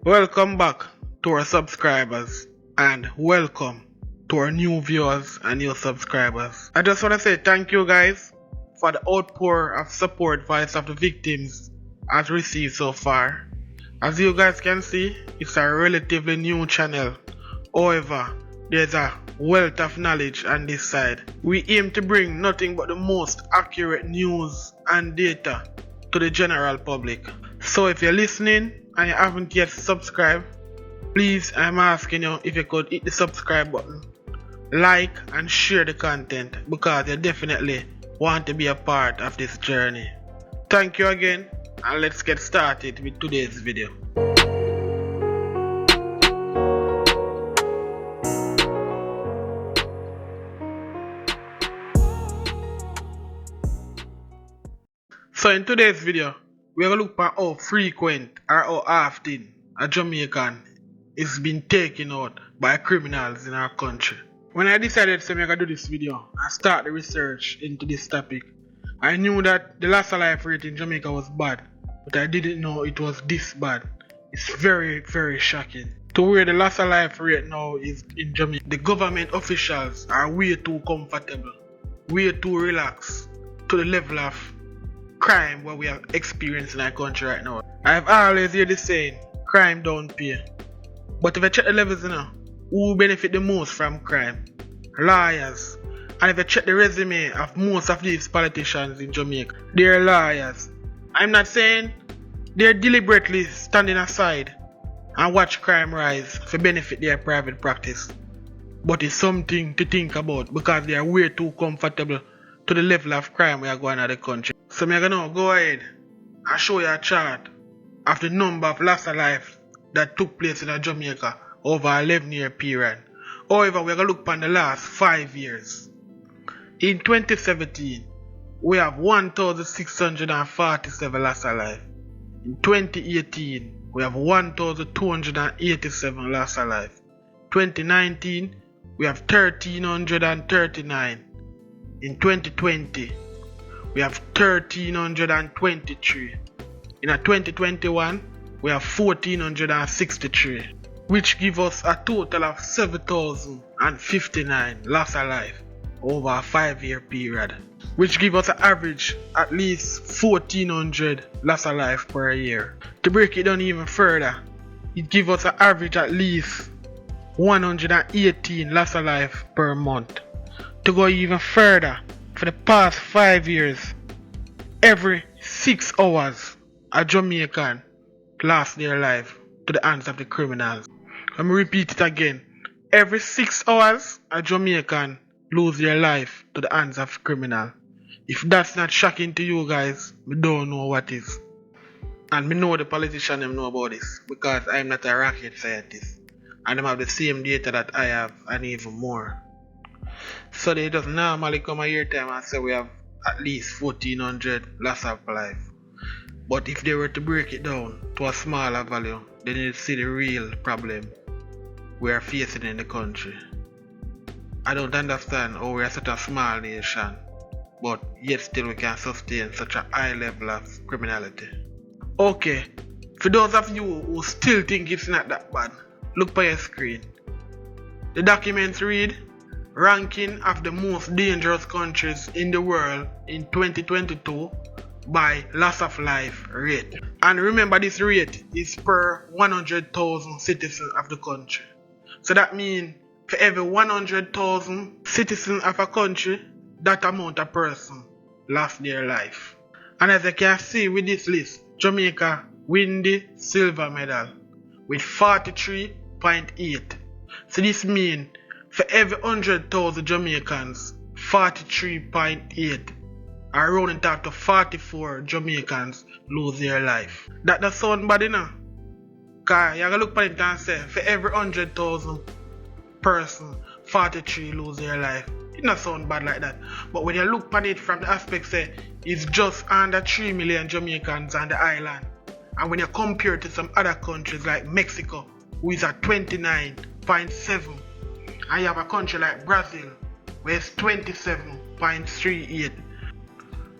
Welcome back to our subscribers and welcome to our new viewers and new subscribers. I just want to say thank you guys for the outpour of support Voice of the Victims has received so far. As you guys can see, it's a relatively new channel. However, there's a wealth of knowledge on this side. We aim to bring nothing but the most accurate news and data to the general public. So if you're listening and you haven't yet subscribed, please, I'm asking you if you could hit the subscribe button, like and share the content, because you definitely want to be a part of this journey. Thank you again, and let's get started with today's video. So in today's video, we're going to look at how frequent or how often a Jamaican is being taken out by criminals in our country. When I decided to do this video and start the research into this topic, I knew that the loss of life rate in Jamaica was bad, but I didn't know it was this bad. It's very, very shocking. To where the loss of life rate now is in Jamaica, the government officials are way too comfortable, way too relaxed to the level of crime what we are experiencing in our country right now. I've always heard the saying, crime don't pay. But if I check the levels now, who benefit the most from crime? Lawyers. And if I check the resume of most of these politicians in Jamaica, they're lawyers. I'm not saying they're deliberately standing aside and watch crime rise to benefit their private practice. But it's something to think about because they are way too comfortable to the level of crime we are going at the country. So I'm gonna go ahead and show you a chart of the number of loss of life that took place in Jamaica over an 11-year period. However, we're gonna look upon the last 5 years. In 2017, we have 1,647 loss of life. In 2018, we have 1,287 loss of life. 2019, we have 1,339. In 2020, we have 1,323. In 2021, we have 1,463, which gives us a total of 7,059 loss of life over a 5-year period, which gives us an average at least 1,400 loss of life per year. To break it down even further, it gives us an average at least 118 loss of life per month. To go even further, for the past 5 years, every 6 hours, a Jamaican lost their life to the hands of the criminals. Let me repeat it again. Every 6 hours, a Jamaican lose their life to the hands of criminal. If that's not shocking to you guys, we don't know what is. And me know the politicians know about this because I'm not a rocket scientist. And they have the same data that I have and even more. So they just normally come a year time and say we have at least 1,400 loss of life. But if they were to break it down to a smaller value, they need to see the real problem we are facing in the country. I don't understand how we are such a small nation, but yet still we can sustain such a high level of criminality. Okay, for those of you who still think it's not that bad, look by your screen. The documents read, ranking of the most dangerous countries in the world in 2022 by loss of life rate. And remember, this rate is per 100,000 citizens of the country. So that means for every 100,000 citizens of a country, that amount of person lost their life. And as you can see with this list, Jamaica win the silver medal with 43.8. So this means for every 100,000 Jamaicans, 43.8 are rounding up to 44 Jamaicans lose their life. That does sound bad enough. Cause you gotta look at it and say for every 100,000 person, 43 lose their life. It not sound bad like that. But when you look at it from the aspect say it's just under 3 million Jamaicans on the island. And when you compare it to some other countries like Mexico, who is at 29.7, and you have a country like Brazil, where it's 27.38.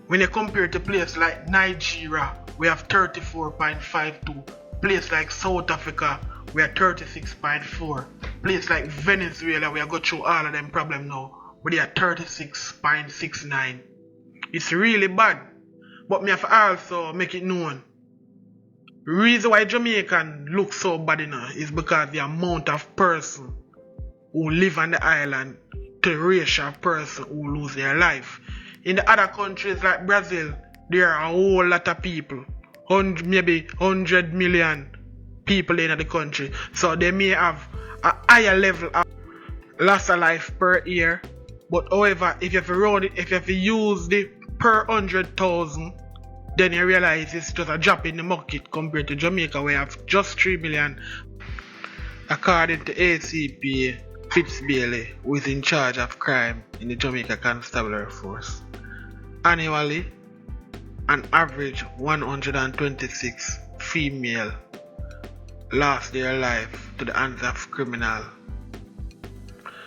When you compare it to places like Nigeria, we have 34.52, Place like South Africa, we are 36.4. Place like Venezuela, we are go through all of them problem now, but they are 36.69. It's really bad. But me have to also make it known. The reason why Jamaican look so bad is because the amount of person who live on the island to the ratio of person who lose their life. In the other countries like Brazil, there are a whole lot of people. Maybe 100 million people in the country. So they may have a higher level of loss of life per year. But however, if you have to use the per 100,000, then you realize it's just a drop in the market compared to Jamaica, where you have just 3 million. According to ACP Fitzbailey, who is in charge of crime in the Jamaica Constabulary Force. Annually, an average 126 female lost their life to the hands of criminal.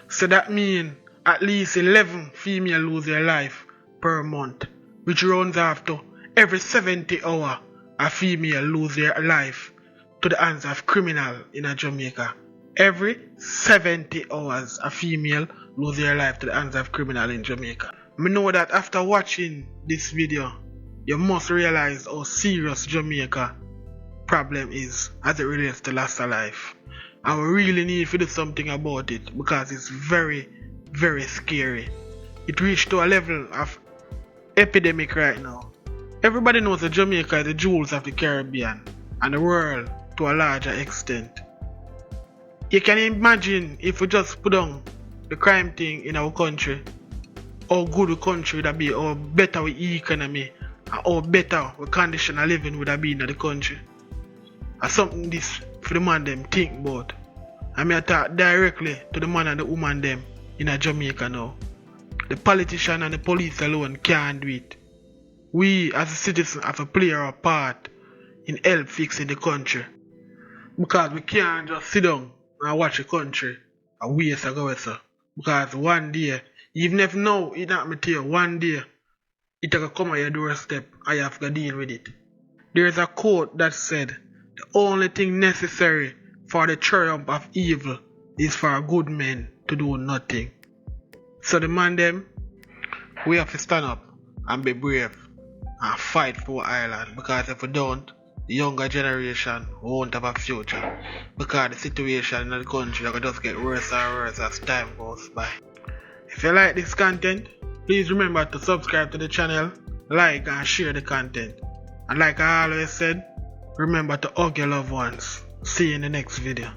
So that means at least 11 female lose their life per month, which runs after every 70 hours a female lose their life to the hands of criminal in Jamaica. Every 70 hours a female lose their life to the hands of criminal in Jamaica. I know that after watching this video, you must realize how serious Jamaica problem is as it relates to loss of life. And we really need to do something about it because it's very, very scary. It reached to a level of epidemic right now. Everybody knows that Jamaica is the jewels of the Caribbean and the world to a larger extent. You can imagine if we just put down the crime thing in our country, how good the country would be, how better our economy, and how better our condition of living would have been in the country. And something this for the man them think about. I mean, I talk directly to the man and the woman them in Jamaica now. The politician and the police alone can't do it. We as a citizen have to play our part in help fixing the country. Because we can't just sit down and watch the country and waste a go so. Because one day, even if now it not me to you, one day it will come on your doorstep and you have to deal with it. There is a quote that said, the only thing necessary for the triumph of evil is for good men to do nothing. So the man them, we have to stand up and be brave and fight for our island, because if we don't, the younger generation won't have a future, because the situation in the country will just get worse and worse as time goes by. If you like this content, please remember to subscribe to the channel, like and share the content. And like I always said, remember to hug your loved ones. See you in the next video.